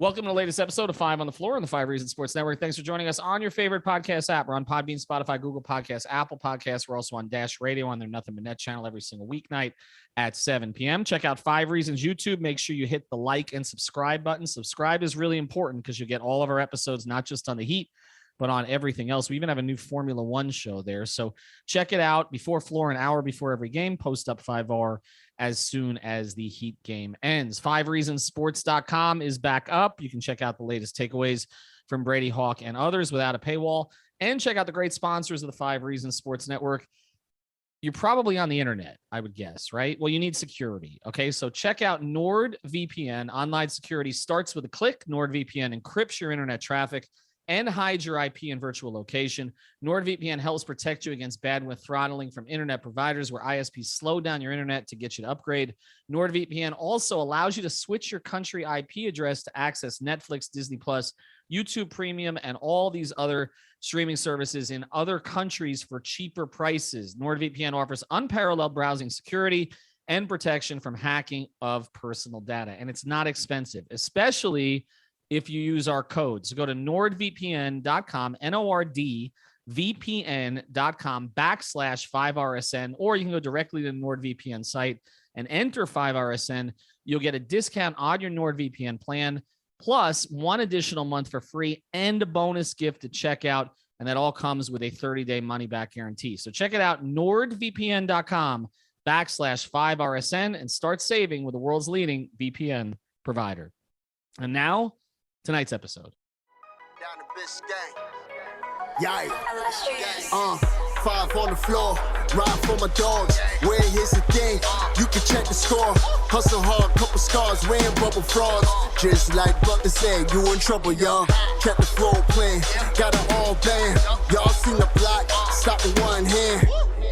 Welcome to the latest episode of 5 on the Floor on the 5 Reasons Sports Network. Thanks for joining us on your favorite podcast app. We're on Podbean, Spotify, Google Podcasts, Apple Podcasts. We're also on Dash Radio on their Nothing But Net channel every single weeknight at 7 p.m. Check out 5 Reasons YouTube. Make sure you hit the like and subscribe button. Subscribe is really important because you get all of our episodes, not just on the Heat, but on everything else. We even have a new Formula One show there. So check it out before Floor, an hour before every game. Post up 5R as soon as the Heat game ends. 5reasonsports.com is back up. You can check out the latest takeaways from Brady Hawk and others without a paywall, and check out the great sponsors of the 5 Reasons Sports Network. You're probably on the internet, I would guess, right? Well, you need security. Okay. So check out NordVPN. Online security starts with a click. NordVPN encrypts your internet traffic and hides your IP and virtual location. NordVPN helps protect you against bandwidth throttling from internet providers where ISPs slow down your internet to get you to upgrade. NordVPN also allows you to switch your country IP address to access Netflix, Disney Plus, YouTube Premium, and all these other streaming services in other countries for cheaper prices. NordVPN offers unparalleled browsing security and protection from hacking of personal data. And it's not expensive, especially if you use our code. So go to nordvpn.com, nordvpn.com/5RSN, or you can go directly to the NordVPN site and enter 5RSN. You'll get a discount on your NordVPN plan, plus one additional month for free and a bonus gift at checkout. And that all comes with a 30-day money-back guarantee. So check it out, nordvpn.com/5RSN, and start saving with the world's leading VPN provider. And now, tonight's episode. Down the bitch gang. Yikes. 5 on the floor. Ride for my dogs. Where here's the thing. You can check the score. Hustle hard, couple scars. Wearing bubble frauds. Just like Butler said, you in trouble, y'all. Kept the floor playing. Got it all banned. Y'all seen the block. Stop with one hand.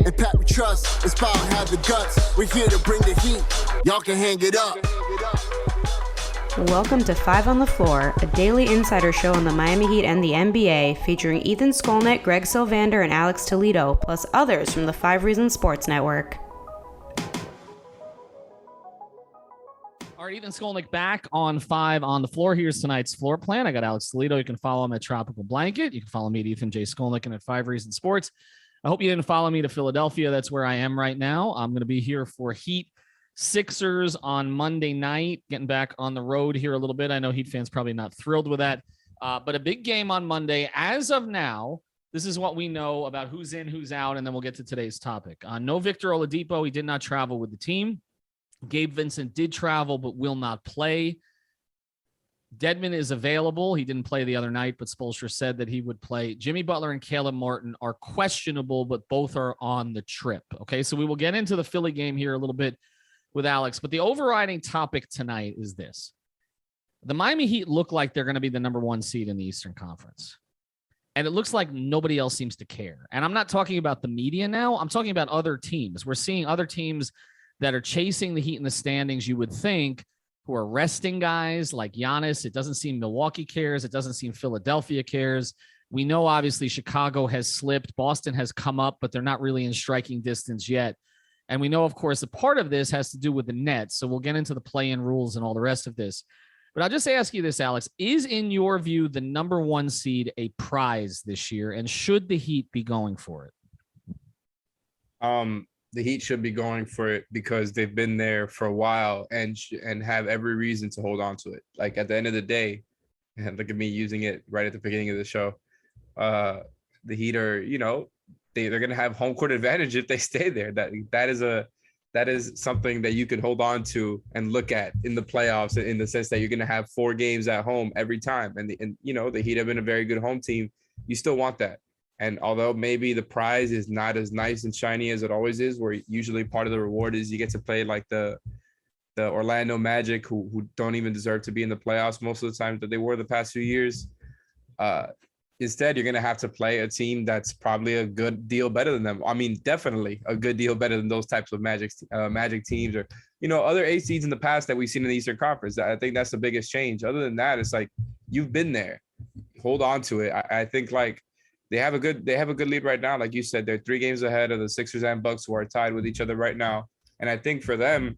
And Pat we trust. It's power, have the guts. We're here to bring the heat. Y'all can hang it up. Welcome to 5 on the Floor, a daily insider show on the Miami Heat and the NBA, featuring Ethan Skolnick, Greg Sylvander, and Alex Toledo, plus others from the 5 Reasons Sports Network. All right, Ethan Skolnick back on 5 on the Floor. Here's tonight's floor plan. I got Alex Toledo. You can follow him at Tropical Blanket. You can follow me at Ethan J. Skolnick and at 5 Reasons Sports. I hope you didn't follow me to Philadelphia. That's where I am right now. I'm going to be here for Heat Sixers on Monday night, getting back on the road here a little bit. I know Heat fans probably not thrilled with that, but a big game on Monday. As of now, this is what we know about who's in, who's out, and then we'll get to today's topic. No Victor Oladipo. He did not travel with the team. Gabe Vincent did travel but will not play. Dedmon is available. He didn't play the other night, but Spoelstra said that he would play. Jimmy Butler and Caleb Martin are questionable, but both are on the trip. Okay, so we will get into the Philly game here a little bit with Alex, but the overriding topic tonight is this. The Miami Heat look like they're going to be the number 1 seed in the Eastern Conference. And it looks like nobody else seems to care. And I'm not talking about the media now. I'm talking about other teams. We're seeing other teams that are chasing the Heat in the standings, you would think, who are resting guys like Giannis. It doesn't seem Milwaukee cares. It doesn't seem Philadelphia cares. We know, obviously, Chicago has slipped. Boston has come up, but they're not really in striking distance yet. And we know, of course, a part of this has to do with the Nets. So we'll get into the play-in rules and all the rest of this. But I'll just ask you this, Alex. Is, in your view, the number 1 seed a prize this year? And should the Heat be going for it? The Heat should be going for it because they've been there for a while and have every reason to hold on to it. Like, at the end of the day, and look at me using it right at the beginning of the show, the Heat are, they're going to have home court advantage if they stay there. That is something that you can hold on to and look at in the playoffs, in the sense that you're going to have 4 games at home every time. And the Heat have been a very good home team. You still want that. And although maybe the prize is not as nice and shiny as it always is, where usually part of the reward is you get to play like the Orlando Magic, who don't even deserve to be in the playoffs most of the time that they were the past few years. Instead, you're going to have to play a team that's probably a good deal better than them. I mean, definitely a good deal better than those types of Magic teams, or, other 8 seeds in the past that we've seen in the Eastern Conference. I think that's the biggest change. Other than that, it's like, you've been there. Hold on to it. I think, like, they have a good lead right now. Like you said, they're 3 games ahead of the Sixers and Bucks, who are tied with each other right now. And I think for them,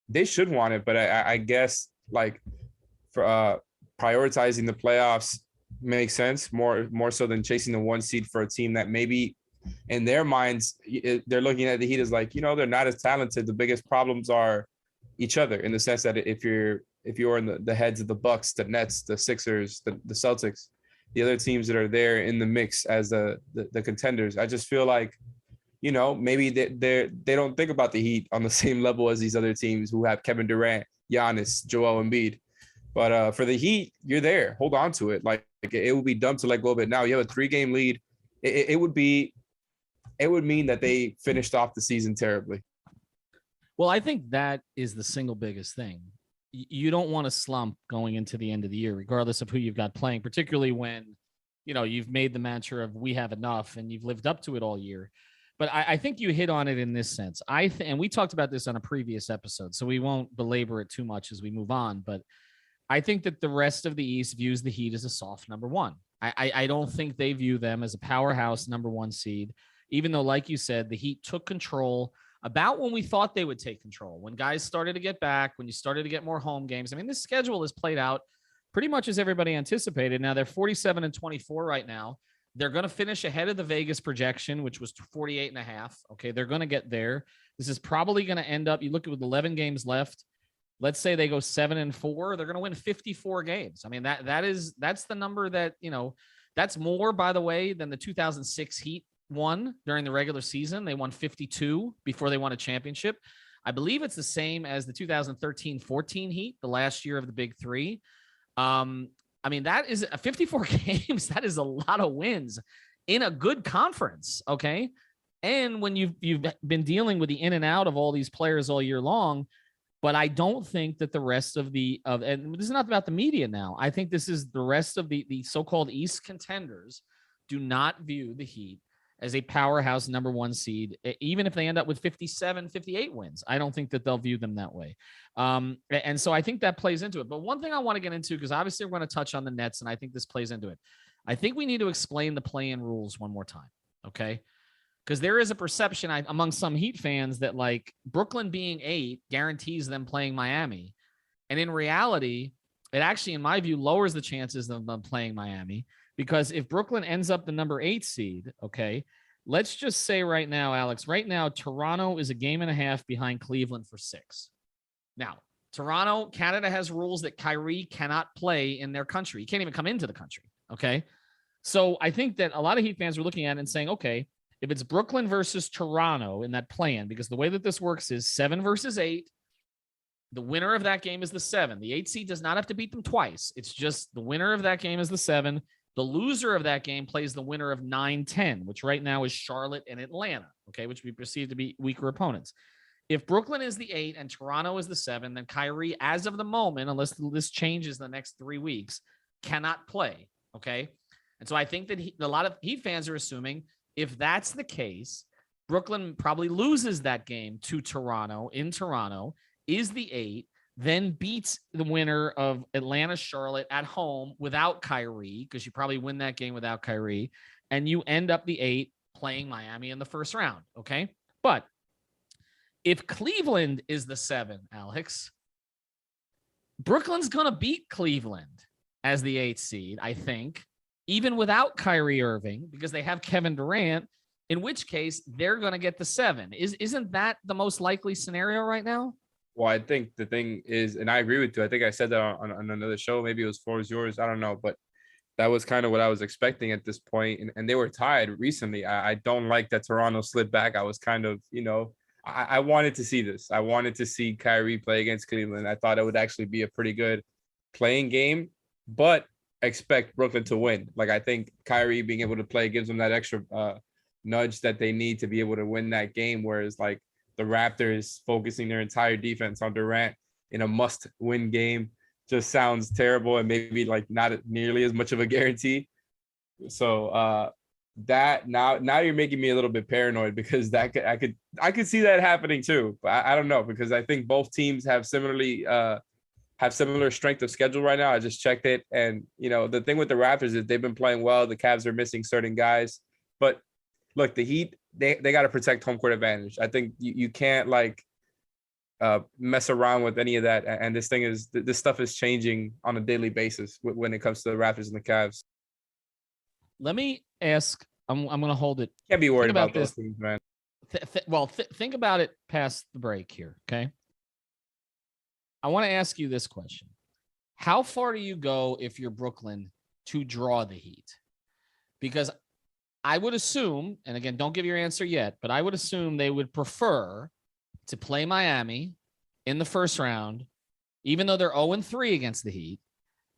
they should want it. But I guess, like, for prioritizing the playoffs makes sense more so than chasing the 1 seed for a team that maybe in their minds they're looking at the Heat as like, they're not as talented. The biggest problems are each other, in the sense that if you're in the heads of the Bucks, the Nets, the Sixers, the Celtics, the other teams that are there in the mix as the contenders, I just feel like, maybe they don't think about the Heat on the same level as these other teams who have Kevin Durant, Giannis, Joel Embiid. But for the Heat, you're there. Hold on to it. Like it would be dumb to let go of it now. You have a 3-game lead. It would mean that they finished off the season terribly. Well, I think that is the single biggest thing. You don't want to slump going into the end of the year, regardless of who you've got playing, particularly when, you've made the mantra of we have enough and you've lived up to it all year. But I think you hit on it in this sense. And we talked about this on a previous episode, so we won't belabor it too much as we move on. But I think that the rest of the East views the Heat as a soft number 1. I don't think they view them as a powerhouse number 1 seed, even though, like you said, the Heat took control about when we thought they would take control, when guys started to get back, when you started to get more home games. I mean, this schedule has played out pretty much as everybody anticipated. Now they're 47-24 right now. They're going to finish ahead of the Vegas projection, which was 48.5. Okay. They're going to get there. This is probably going to end up, you look at with 11 games left. Let's say they go 7-4, they're going to win 54 games. I mean, that's the number that, that's more, by the way, than the 2006 Heat won during the regular season. They won 52 before they won a championship. I believe it's the same as the 2013-14 Heat, the last year of the Big Three. I mean, that is 54 games. That is a lot of wins in a good conference. Okay. And when you've been dealing with the in and out of all these players all year long, but I don't think that the rest of and this is not about the media now. I think this is the rest of the so-called East contenders do not view the Heat as a powerhouse number 1 seed, even if they end up with 57, 58 wins. I don't think that they'll view them that way. And so I think that plays into it. But one thing I want to get into, because obviously we're going to touch on the Nets, and I think this plays into it. I think we need to explain the play-in rules one more time, okay? Because there is a perception among some Heat fans that, like, Brooklyn being 8 guarantees them playing Miami. And in reality, it actually, in my view, lowers the chances of them playing Miami. Because if Brooklyn ends up the number 8 seed, okay, let's just say right now, Alex, Toronto is a game and a half behind Cleveland for 6. Now, Toronto, Canada has rules that Kyrie cannot play in their country. He can't even come into the country, okay? So I think that a lot of Heat fans are looking at it and saying, okay, if it's Brooklyn versus Toronto in that plan, because the way that this works is 7 versus 8, the winner of that game is the 7. The 8 seed does not have to beat them twice. It's just the winner of that game is the 7. The loser of that game plays the winner of 9-10, which right now is Charlotte and Atlanta, okay, which we perceive to be weaker opponents. If Brooklyn is the 8 and Toronto is the 7, then Kyrie, as of the moment, unless this changes in the next 3 weeks, cannot play, okay? And so I think that a lot of Heat fans are assuming if that's the case, Brooklyn probably loses that game to Toronto in Toronto, is the 8, then beats the winner of Atlanta, Charlotte at home without Kyrie, because you probably win that game without Kyrie, and you end up the 8 playing Miami in the first round, okay? But if Cleveland is the 7, Alex, Brooklyn's going to beat Cleveland as the 8th seed, I think, even without Kyrie Irving, because they have Kevin Durant, in which case they're going to get the 7. Isn't that the most likely scenario right now? Well, I think the thing is, and I agree with you. I think I said that on another show. Maybe it was Floor is Yours. I don't know. But that was kind of what I was expecting at this point. And they were tied recently. I don't like that Toronto slid back. I was kind of, I wanted to see this. I wanted to see Kyrie play against Cleveland. I thought it would actually be a pretty good playing game, but expect Brooklyn to win. Like, I think Kyrie being able to play gives them that extra nudge that they need to be able to win that game. Whereas, like, the Raptors focusing their entire defense on Durant in a must-win game just sounds terrible and maybe like not nearly as much of a guarantee. So that now you're making me a little bit paranoid, because I could see that happening too. But I don't know, because I think both teams have similar strength of schedule right now. I just checked it, and the thing with the Raptors is they've been playing well. The Cavs are missing certain guys, but look, the Heat, they got to protect home court advantage. I think you can't, like, mess around with any of that. And this stuff is changing on a daily basis when it comes to the Raptors and the Cavs. Let me ask. I'm going to hold it. Can't be worried about this. those things, man. Think about it past the break here. Okay. I want to ask you this question. How far do you go if you're Brooklyn to draw the Heat? Because I would assume, and again, don't give your answer yet, but I would assume they would prefer to play Miami in the first round, even though they're 0-3 against the Heat,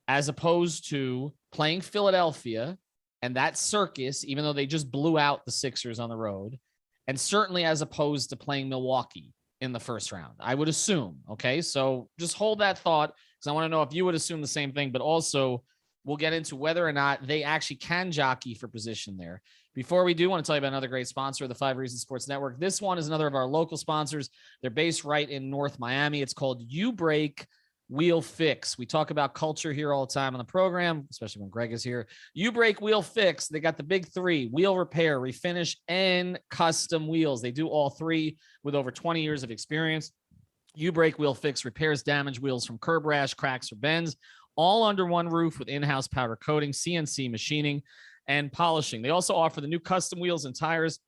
as opposed to playing Philadelphia and that circus, even though they just blew out the Sixers on the road, and certainly as opposed to playing Milwaukee in the first round. I would assume, okay? So just hold that thought because I want to know if you would assume the same thing, but also we'll get into whether or not they actually can jockey for position there. Before we do, I want to tell you about another great sponsor of the 5 Reasons Sports Network. This one is another of our local sponsors. They're based right in North Miami. It's called You Break Wheel Fix. We talk about culture here all the time on the program, especially when Greg is here. You Break Wheel Fix. They got the big three: wheel repair, refinish, and custom wheels. They do all three with over 20 years of experience. You Break Wheel Fix repairs damaged wheels from curb rash, cracks, or bends, all under one roof with in-house powder coating, CNC machining, and polishing. They also offer the new custom wheels and tires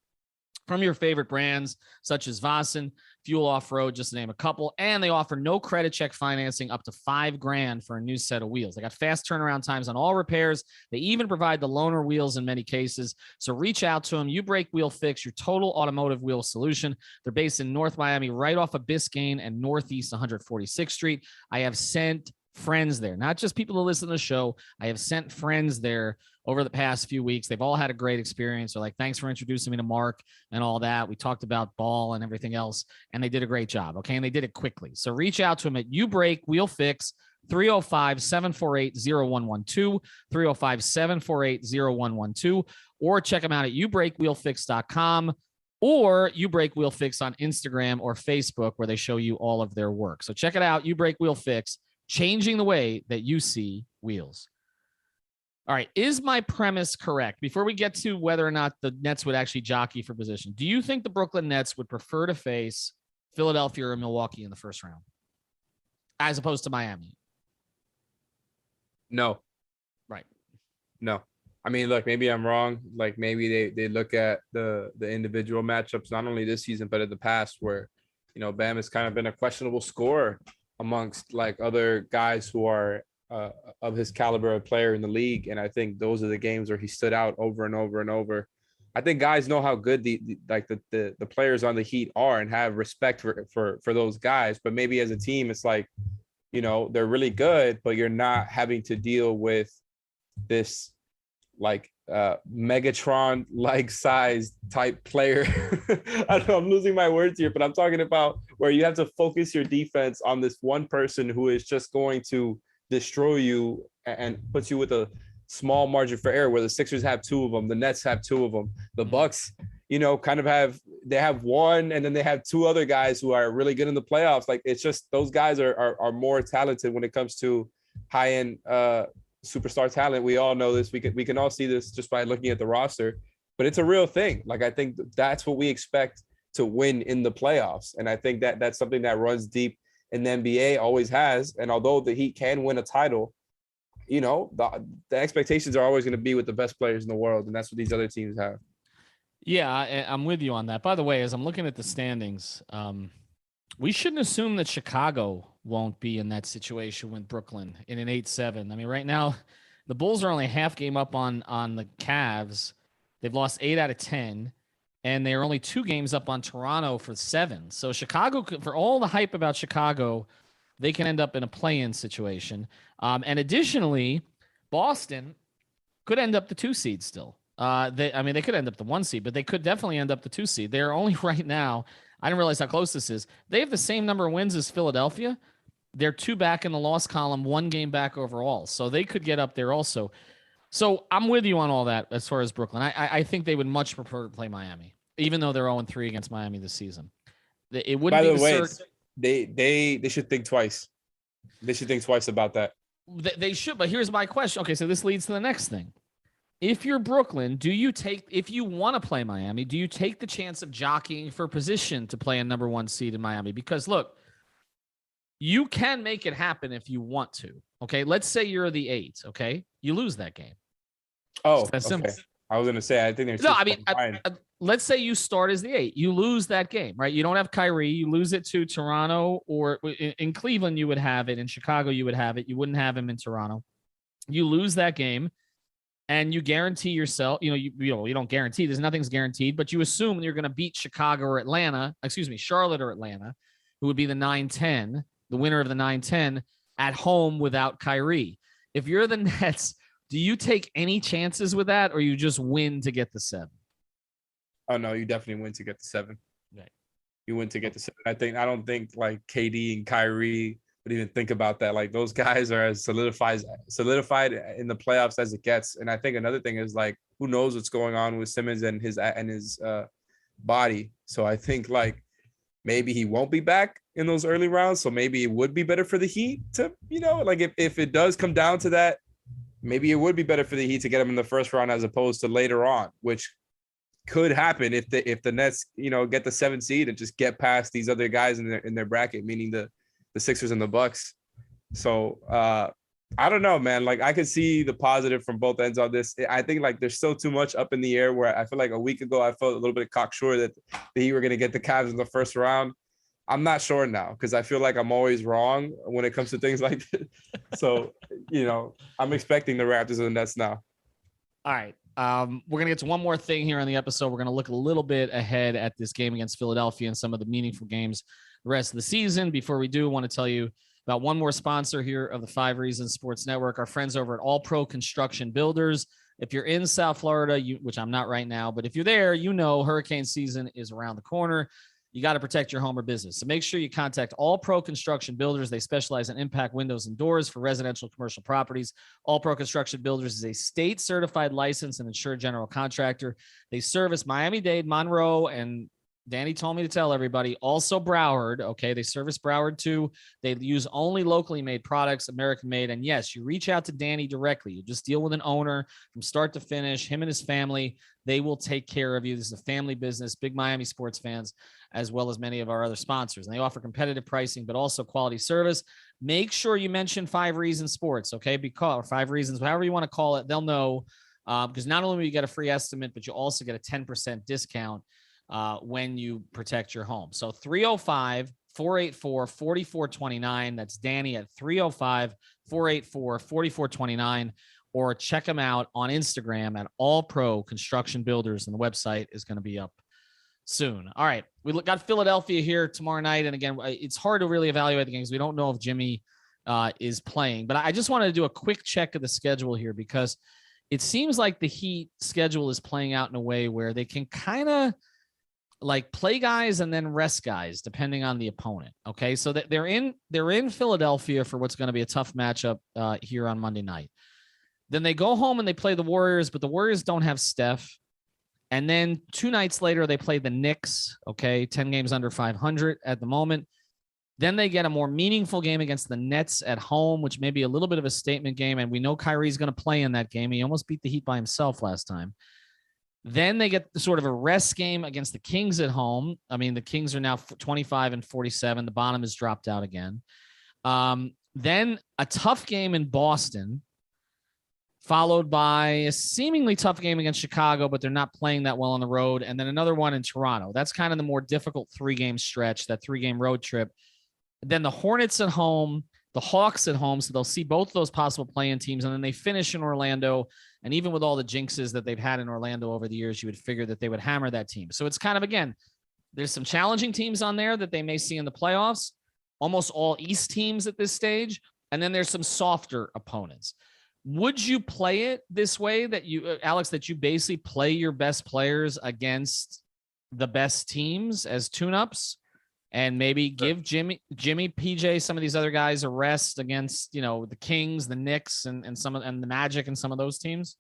from your favorite brands, such as Vossen, Fuel Off-Road, just to name a couple. And they offer no credit check financing up to $5,000 for a new set of wheels. They got fast turnaround times on all repairs. They even provide the loaner wheels in many cases. So reach out to them. You Break Wheel Fix, your total automotive wheel solution. They're based in North Miami, right off of Biscayne and Northeast 146th Street. I have sent friends there, not just people who listen to the show. I have sent friends there over the past few weeks. They've all had a great experience. They're like, thanks for introducing me to Mark and all that. We talked about ball and everything else, and they did a great job. Okay. And they did it quickly. So reach out to them at You Break Wheel Fix, 305-748-0112, 305-748-0112, or check them out at youbreakwheelfix.com, or You Break Wheel Fix on Instagram or Facebook, where they show you all of their work. So check it out. You Break Wheel Fix, changing the way that you see wheels. All right. Is my premise correct? Before we get to whether or not the Nets would actually jockey for position, do you think the Brooklyn Nets would prefer to face Philadelphia or Milwaukee in the first round as opposed to Miami? No. Right. No. I mean, look, maybe I'm wrong. Like maybe they look at the individual matchups, not only this season, but in the past where, Bam has kind of been a questionable scorer amongst like other guys who are of his caliber of player in the league. And I think those are the games where he stood out over and over and over. I think guys know how good the players on the Heat are and have respect for those guys. But maybe as a team, it's like, they're really good, but you're not having to deal with this like Megatron like size type player. I don't know, I'm losing my words here, but I'm talking about where you have to focus your defense on this one person who is just going to destroy you and puts you with a small margin for error, where the Sixers have two of them, the Nets have two of them, the Bucks, kind of have one, and then they have two other guys who are really good in the playoffs. Like it's just those guys are more talented when it comes to high-end superstar talent. We all know this. We can all see this just by looking at the roster, but it's a real thing. Like I think that's what we expect to win in the playoffs, and I think that's something that runs deep in the NBA, always has. And although the Heat can win a title, the expectations are always going to be with the best players in the world, and that's what these other teams have. Yeah, I'm with you on that. By the way, as I'm looking at the standings, we shouldn't assume that Chicago won't be in that situation with Brooklyn in an 8-7. I mean, right now, the Bulls are only half game up on the Cavs. They've lost 8 out of 10, and they're only 2 games up on Toronto for 7. So Chicago, for all the hype about Chicago, they can end up in a play-in situation. And additionally, Boston could end up the 2 seed still. They could end up the 1 seed, but they could definitely end up the 2 seed. They're only right now, I didn't realize how close this is. They have the same number of wins as Philadelphia. They're 2 back in the loss column, 1 game back overall. So they could get up there also. So I'm with you on all that as far as Brooklyn. I think they would much prefer to play Miami, even though they're 0-3 against Miami this season. It wouldn't be the way, they should think twice. They should think twice about that. They should, but here's my question. Okay, so this leads to the next thing. If you're Brooklyn, if you want to play Miami, do you take the chance of jockeying for position to play a number 1 seed in Miami? Because look, You can make it happen if you want to. Okay. Let's say you're the 8. Okay. You lose that game. Oh, That's okay. simple. I was gonna say I think there's No, I mean, let's say you start as the 8. You lose that game, right? You don't have Kyrie. You lose it to Toronto, or in Cleveland, you would have it. In Chicago, you would have it. You wouldn't have him in Toronto. You lose that game, and you guarantee yourself, you don't guarantee. Nothing's guaranteed, but you assume you're going to beat Chicago or Charlotte or Atlanta, who would be the 9-10, the winner of the 9-10 at home without Kyrie. If you're the Nets, do you take any chances with that, or you just win to get the 7? Oh no, you definitely win to get the 7. Right. You win to get the 7. I don't think like KD and Kyrie would even think about that. Like those guys are as solidified in the playoffs as it gets. And I think another thing is like, who knows what's going on with Simmons and his body. So I think like maybe he won't be back in those early rounds. So maybe it would be better for the Heat to, like if it does come down to that, maybe it would be better for the Heat to get him in the first round as opposed to later on, which could happen if the Nets, get the 7th seed and just get past these other guys in their bracket, meaning the Sixers and the Bucks. So I don't know, man. Like I could see the positive from both ends on this. I think like there's still too much up in the air where I feel like a week ago I felt a little bit cocksure that the Heat were going to get the Cavs in the first round. I'm not sure now because I feel like I'm always wrong when it comes to things like this. So, I'm expecting the Raptors and the Nets now. All right. We're going to get to one more thing here on the episode. We're going to look a little bit ahead at this game against Philadelphia and some of the meaningful games the rest of the season. Before we do, I want to tell you about one more sponsor here of the 5 Reasons Sports Network, our friends over at All Pro Construction Builders. If you're in South Florida, which I'm not right now, but if you're there, hurricane season is around the corner. You got to protect your home or business. So make sure you contact All Pro Construction Builders. They specialize in impact windows and doors for residential commercial properties. All Pro Construction Builders is a state certified licensed and insured general contractor. They service Miami-Dade, Monroe, and Danny told me to tell everybody, also Broward. Okay. They service Broward too. They use only locally made products, American made. And yes, you reach out to Danny directly. You just deal with an owner from start to finish, him and his family. They will take care of you. This is a family business, big Miami sports fans, as well as many of our other sponsors. And they offer competitive pricing, but also quality service. Make sure you mention 5 Reasons Sports. Okay. Because 5 Reasons, however you want to call it, they'll know. Because not only will you get a free estimate, but you also get a 10% discount when you protect your home. So 305-484-4429. That's Danny at 305-484-4429, or check them out on Instagram at All Pro Construction Builders. And the website is going to be up soon. All right. We got Philadelphia here tomorrow night. And again, it's hard to really evaluate the games. We don't know if Jimmy is playing, but I just wanted to do a quick check of the schedule here because it seems like the Heat schedule is playing out in a way where they can kind of like play guys and then rest guys depending on the opponent. Okay. So that they're in Philadelphia for what's going to be a tough matchup here on Monday night. Then they go home and they play the Warriors, but the Warriors don't have Steph. And then 2 nights later, they play the Knicks. Okay. 10 games under 500 at the moment. Then they get a more meaningful game against the Nets at home, which may be a little bit of a statement game. And we know Kyrie's going to play in that game. He almost beat the Heat by himself last time. Then they get sort of a rest game against the Kings at home. I mean, the Kings are now 25-47. The bottom has dropped out again. Then a tough game in Boston, followed by a seemingly tough game against Chicago, but they're not playing that well on the road. And then another one in Toronto. That's kind of the more difficult 3-game stretch, that 3-game road trip. Then the Hornets at home, the Hawks at home. So they'll see both those possible play-in teams. And then they finish in Orlando. And even with all the jinxes that they've had in Orlando over the years, you would figure that they would hammer that team. So it's kind of, again, there's some challenging teams on there that they may see in the playoffs, almost all East teams at this stage. And then there's some softer opponents. Would you play it this way that you, Alex, that you basically play your best players against the best teams as tune-ups and maybe give Jimmy, PJ, some of these other guys a rest against, the Kings, the Knicks, and the Magic and some of those teams?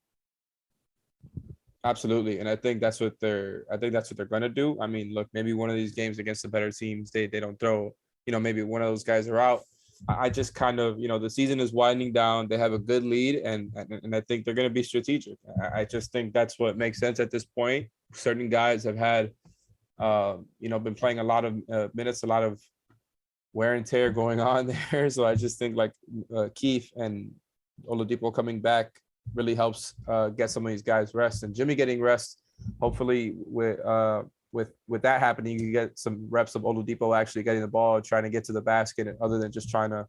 Absolutely. And I think that's what they're going to do. I mean, look, maybe one of these games against the better teams, they don't throw, maybe one of those guys are out. I just kind of, the season is winding down. They have a good lead, and I think they're going to be strategic. I just think that's what makes sense at this point. Certain guys have had, been playing a lot of minutes, a lot of wear and tear going on there. So I just think like Keith and Oladipo coming back really helps get some of these guys rest, and Jimmy getting rest. Hopefully with that happening, you get some reps of Oladipo actually getting the ball, trying to get to the basket, other than just trying to,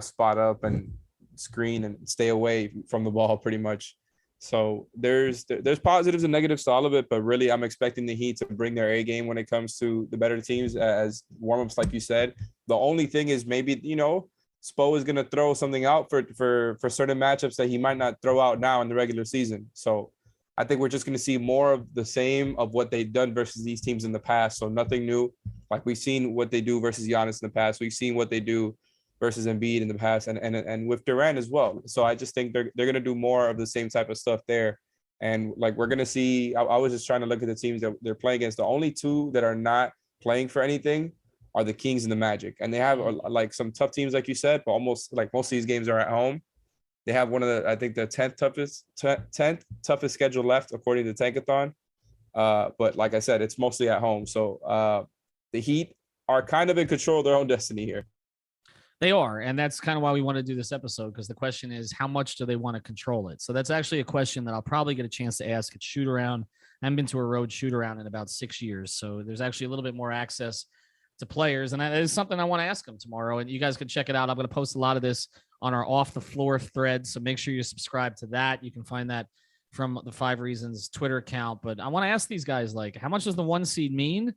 spot up and screen and stay away from the ball pretty much. So there's positives and negatives to all of it, but really I'm expecting the Heat to bring their A game when it comes to the better teams as warm-ups, like you said. The only thing is maybe, Spo is going to throw something out for certain matchups that he might not throw out now in the regular season. So I think we're just going to see more of the same of what they've done versus these teams in the past. So nothing new. Like we've seen what they do versus Giannis in the past. We've seen what they do versus Embiid in the past, and with Durant as well. So I just think they're going to do more of the same type of stuff there. And like we're going to see, I was just trying to look at the teams that they're playing against. The only two that are not playing for anything are the Kings and the Magic. And they have like some tough teams, like you said, but almost like most of these games are at home. They have one of the, I think the 10th toughest schedule left according to Tankathon. But like I said, it's mostly at home. So the Heat are kind of in control of their own destiny here. They are, and that's kind of why we want to do this episode, because the question is, how much do they want to control it? So that's actually a question that I'll probably get a chance to ask at shoot around. I haven't been to a road shoot around in about 6 years, so there's actually a little bit more access to players, and that is something I want to ask them tomorrow, and you guys can check it out. I'm going to post a lot of this on our Off the Floor thread, so make sure you subscribe to that. You can find that from the 5 Reasons Twitter account, but I want to ask these guys, like, how much does the 1 seed mean?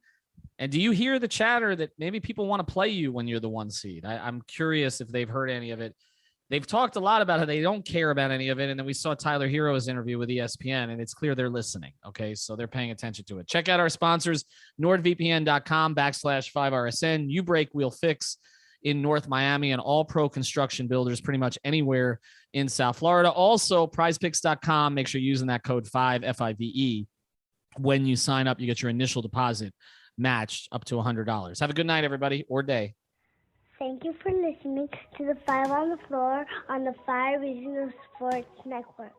And do you hear the chatter that maybe people want to play you when you're the 1 seed? I'm curious if they've heard any of it. They've talked a lot about how they don't care about any of it. And then we saw Tyler Hero's interview with ESPN, and it's clear they're listening. Okay. So they're paying attention to it. Check out our sponsors, nordvpn.com/5RSN, You Break, We'll Fix in North Miami, and All Pro Construction Builders pretty much anywhere in South Florida. Also, prizepicks.com. Make sure you're using that code 5 FIVE. When you sign up, you get your initial deposit matched up to $100. Have a good night, everybody, or day. Thank you for listening to the 5 on the Floor on the 5 Reasons Sports Network.